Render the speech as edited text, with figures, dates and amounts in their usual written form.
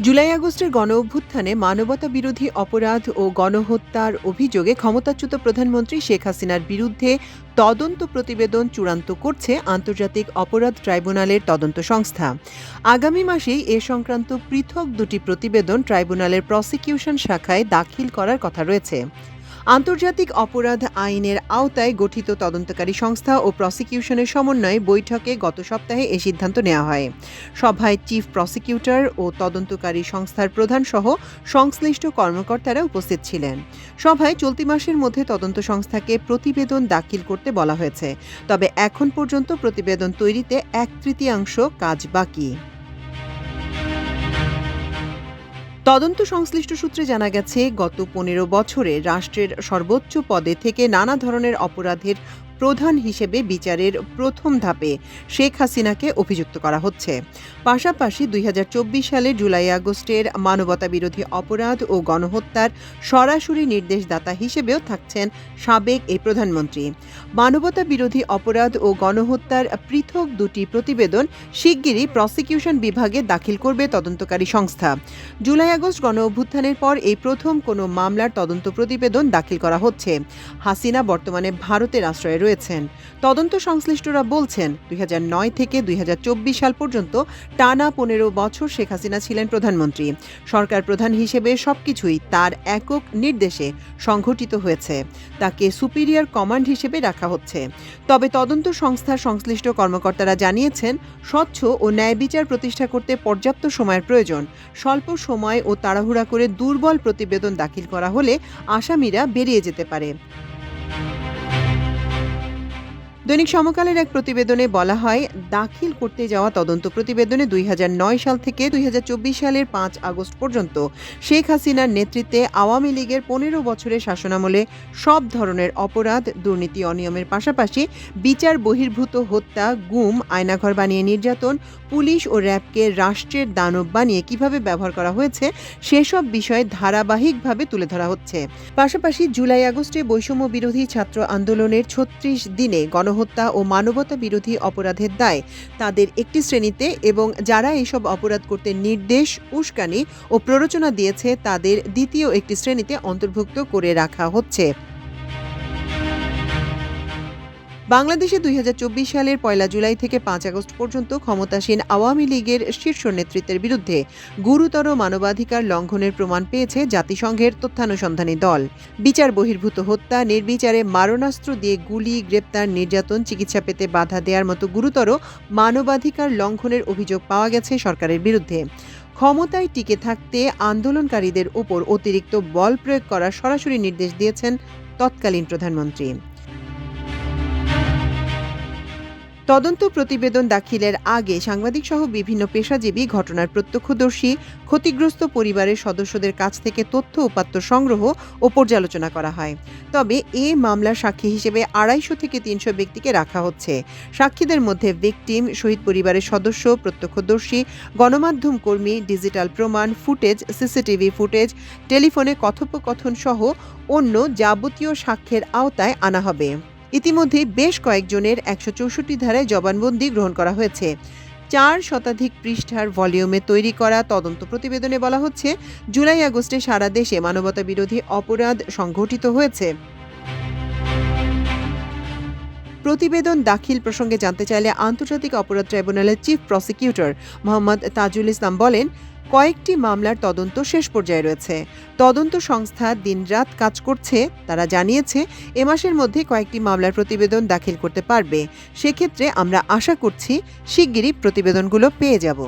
জুলাই আগস্টের গণঅভ্যুত্থানে মানবতাবিরোধী অপরাধ ও গণহত্যার অভিযোগে ক্ষমতাচ্যুত প্রধানমন্ত্রী শেখ হাসিনার বিরুদ্ধে তদন্ত প্রতিবেদন চূড়ান্ত করছে আন্তর্জাতিক অপরাধ ট্রাইব্যুনালের তদন্ত সংস্থা। আগামী মাসেই এ সংক্রান্ত পৃথক দুটি প্রতিবেদন ট্রাইব্যুনালের প্রসিকিউশন শাখায় দাখিল করার কথা রয়েছে। আন্তর্জাতিক অপরাধ আইনের আওতায় গঠিত তদন্তকারী সংস্থা ও প্রসিকিউশনের সমন্বয়ে বৈঠকে গত সপ্তাহে এ সিদ্ধান্ত নেওয়া হয়। সভায় চিফ প্রসিকিউটর ও তদন্তকারী সংস্থার প্রধান সহ সংশ্লিষ্ট কর্মকর্তারা উপস্থিত ছিলেন। সভায় চলতি মাসের মধ্যে তদন্ত সংস্থাকে প্রতিবেদন দাখিল করতে বলা হয়েছে, তবে এখন পর্যন্ত প্রতিবেদন তৈরিতে 1/3 কাজ বাকি। তদন্ত সংশ্লিষ্ট সূত্রে জানা গেছে, গত 15 বছরে রাষ্ট্রের সর্বোচ্চ পদে থেকে নানা ধরনের অপরাধের প্রধান হিসেবে বিচারের প্রথম ধাপে শেখ হাসিনাকে অভিযুক্ত করা হচ্ছে। পাশাপাশি 2024 সালের জুলাই আগস্টের মানবতাবিরোধী অপরাধ ও গণহত্যার সরাসরি নির্দেশদাতা হিসেবেও থাকছেন সাবেক এই প্রধানমন্ত্রী। মানবতাবিরোধী অপরাধ ও গণহত্যার পৃথক দুটি প্রতিবেদন শিগগিরই প্রসিকিউশন বিভাগে দাখিল করবে তদন্তকারী সংস্থা। জুলাই আগস্ট গণঅভ্যুত্থানের পর এই প্রথম কোনো মামলার তদন্ত প্রতিবেদন দাখিল করা হচ্ছে। হাসিনা বর্তমানে ভারতের আশ্রয়ে রয়েছেন। তদন্ত সংশ্লিষ্টরা বলছেন, 2009 থেকে 2024 সাল পর্যন্ত টানা 15 বছর শেখ হাসিনা ছিলেন প্রধানমন্ত্রী। সরকার প্রধান হিসেবে সবকিছুই তার একক নির্দেশে সংঘটিত হয়েছে। তাকে সুপিরিয়র কমান্ড হিসেবে রাখা হচ্ছে। তবে তদন্ত সংস্থার সংশ্লিষ্ট কর্মকর্তারা জানিয়েছেন, স্বচ্ছ ও ন্যায় বিচার প্রতিষ্ঠা করতে পর্যাপ্ত সময়ের প্রয়োজন। স্বল্প সময় ও তাড়াহুড়া করে দুর্বল প্রতিবেদন দাখিল করা হলে আসামিরা বেরিয়ে যেতে পারে। দৈনিক সমকালের এক প্রতিবেদনে বলা হয়, দাখিল করতে যাওয়া তদন্ত প্রতিবেদনে 2009 সাল থেকে 2024 সালের 5 আগস্ট পর্যন্ত শেখ হাসিনার নেতৃত্বে আওয়ামী লীগের 15 বছরের শাসনামলে সব ধরনের অপরাধ, দুর্নীতি, অনিয়মের পাশাপাশি বিচার বহির্ভূত হত্যা, গুম, আয়নাঘর বানিয়ে নির্যাতন, পুলিশ ও র্যাবকে রাষ্ট্রের দানব বানিয়ে কিভাবে ব্যবহার করা হয়েছে সেসব বিষয়ে ধারাবাহিকভাবে তুলে ধরা হচ্ছে। পাশাপাশি জুলাই আগস্টে বৈষম্য বিরোধী ছাত্র আন্দোলনের 36 দিনে গণহত্যা ও মানবতা বিরোধী অপরাধের দায় তাদের একটি শ্রেণীতে এবং যারা এসব অপরাধ করতে নির্দেশ, উস্কানি ও প্ররোচনা দিয়েছে তাদের দ্বিতীয় একটি শ্রেণীতে অন্তর্ভুক্ত করে রাখা হচ্ছে। বাংলাদেশে 2024 সালের 1 জুলাই থেকে 5 আগস্ট পর্যন্ত ক্ষমতাসীন আওয়ামী লীগের শীর্ষ নেতৃত্বের বিরুদ্ধে গুরুতর মানবাধিকার লঙ্ঘনের প্রমাণ পেয়েছে জাতিসংঘের তথ্যানুসন্ধানী দল। বিচার বহির্ভূত হত্যা, নির্বিচারে মারণাস্ত্র দিয়ে গুলি, গ্রেপ্তার, নির্যাতন, চিকিৎসা পেতে বাধা দেওয়ার মতো গুরুতর মানবাধিকার লঙ্ঘনের অভিযোগ পাওয়া গেছে সরকারের বিরুদ্ধে। ক্ষমতায় টিকে থাকতে আন্দোলনকারীদের ওপর অতিরিক্ত বল প্রয়োগ করার সরাসরি নির্দেশ দিয়েছেন তৎকালীন প্রধানমন্ত্রী। তদন্ত প্রতিবেদন দাখিলের আগে সাংবাদিকসহ বিভিন্ন পেশাজীবী, ঘটনার প্রত্যক্ষদর্শী, ক্ষতিগ্রস্ত পরিবারের সদস্যদের কাছ থেকে তথ্য উপাত্ত সংগ্রহ ও পর্যালোচনা করা হয়। তবে এ মামলার সাক্ষী হিসেবে 250 থেকে 300 ব্যক্তিকে রাখা হচ্ছে। সাক্ষীদের মধ্যে ভিকটিম, শহীদ পরিবারের সদস্য, প্রত্যক্ষদর্শী, গণমাধ্যম কর্মী, ডিজিটাল প্রমাণ, ফুটেজ, সিসিটিভি ফুটেজ, টেলিফোনে কথোপকথন সহ অন্য যাবতীয় সাক্ষ্যের আওতায় আনা হবে। ইতিমধ্যে বেশ কয়েকজনের 164 ধারায় জবানবন্দি গ্রহণ করা হয়েছে। 4 শতাধিক পৃষ্ঠার ভলিউমে তৈরি করা তদন্ত প্রতিবেদনে বলা হচ্ছে, জুলাই আগস্টে সারা দেশে মানবতাবিরোধী অপরাধ সংঘটিত হয়েছে। প্রতিবেদন দাখিল প্রসঙ্গে জানতে চাইলে আন্তর্জাতিক অপরাধ ট্রাইব্যুনালের চিফ প্রসিকিউটর মোহাম্মদ তাজুল ইসলাম বলেন, কয়েকটি মামলার তদন্ত শেষ পর্যায়ে রয়েছে। তদন্ত সংস্থা দিনরাত কাজ করছে। তারা জানিয়েছে, এ মাসের মধ্যে কয়েকটি মামলার প্রতিবেদন দাখিল করতে পারবে। সেক্ষেত্রে আমরা আশা করছি শিগগিরই প্রতিবেদনগুলো পেয়ে যাব।